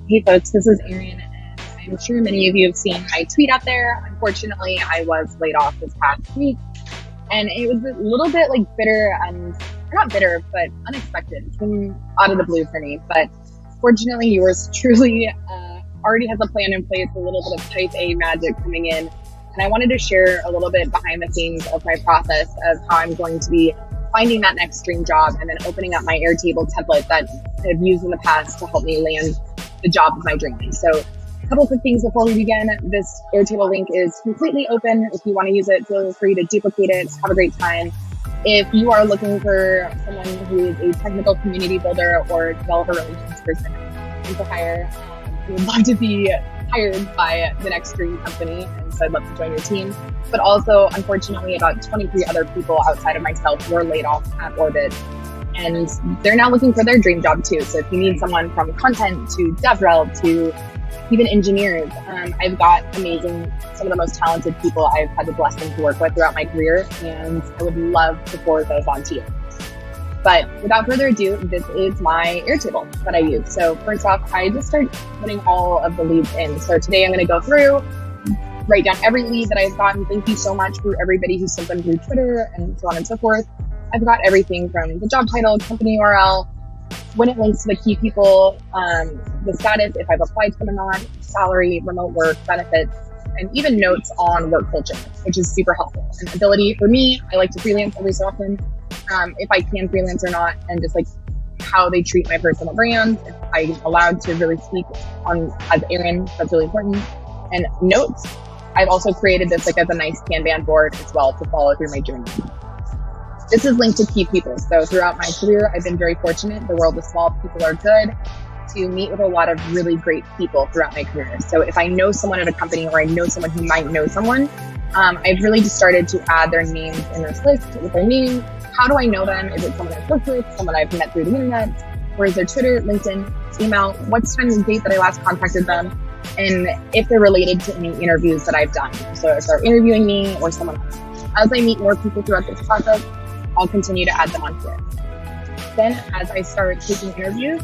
Hey folks, this is Erin, and I'm sure many of you have seen my tweet out there. Unfortunately, I was laid off this past week, and it was a little bit like bitter and not bitter, but unexpected. It came out of the blue for me, but fortunately, yours truly already has a plan in place, a little bit of type A magic coming in, and I wanted to share a little bit behind the scenes of my process of how I'm going to be finding that next dream job and then opening up my Airtable template that I've used in the past to help me land the job of my dreams. So a couple quick things before we begin. This Airtable link is completely open. If you want to use it, feel free to duplicate it. Have a great time. If you are looking for someone who is a technical community builder or developer relations person to hire, I would love to be hired by the next dream company, and so I'd love to join your team. But also, unfortunately, about 23 other people outside of myself were laid off at Orbit, and they're now looking for their dream job too. So if you need someone from content to DevRel to even engineers, I've got some of the most talented people I've had the blessing to work with throughout my career, and I would love to forward those on to you. But without further ado, this is my Airtable that I use. So first off, I just start putting all of the leads in. So today I'm going to go through, write down every lead that I've gotten. Thank you so much for everybody who sent them through Twitter and so on and so forth. I've got everything from the job title, company URL, when it links to the key people, the status, if I've applied to them or not, salary, remote work, benefits, and even notes on work culture, which is super helpful. And ability for me, I like to freelance every so often, if I can freelance or not, and just like how they treat my personal brand, if I'm allowed to really speak on as Erin, that's really important. And notes, I've also created this like as a nice Kanban board as well to follow through my journey. This is linked to key people. So throughout my career, I've been very fortunate. The world is small, people are good, to meet with a lot of really great people throughout my career. So if I know someone at a company or I know someone who might know someone, I've really just started to add their names in this list with their name. How do I know them? Is it someone I've worked with, someone I've met through the internet? Or is their Twitter, LinkedIn, email? What's time and date that I last contacted them? And if they're related to any interviews that I've done. So if they're interviewing me or someone else. As I meet more people throughout this process, I'll continue to add them onto it. Then as I start taking interviews,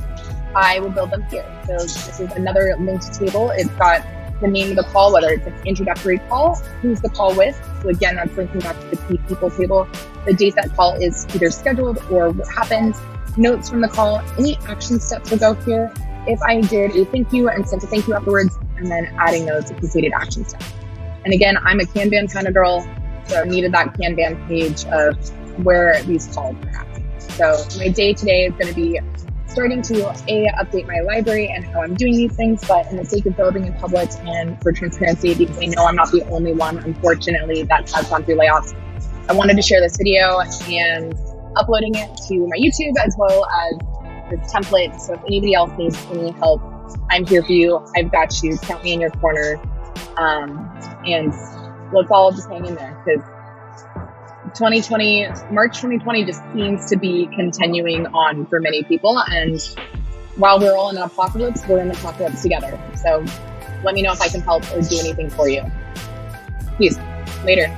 I will build them here. So this is another linked table. It's got the name of the call, whether it's an introductory call, who's the call with. So again, that's linking back to the key people table. The date that call is either scheduled or what happened, notes from the call, any action steps will go here. If I did a thank you and sent a thank you afterwards, and then adding those completed action steps. And again, I'm a Kanban kind of girl, so I needed that Kanban page of where these calls are happening. So my day today is going to be starting to update my library and how I'm doing these things, but in the sake of building in public and for transparency, because I know I'm not the only one, unfortunately, that has gone through layoffs, I wanted to share this video and uploading it to my YouTube as well as this template. So if anybody else needs any help, I'm here for you. I've got you. Count me in your corner. And let's all just hang in there, because March 2020 just seems to be continuing on for many people. And while we're all in an apocalypse, we're in the apocalypse together. So let me know if I can help or do anything for you. Peace. Later.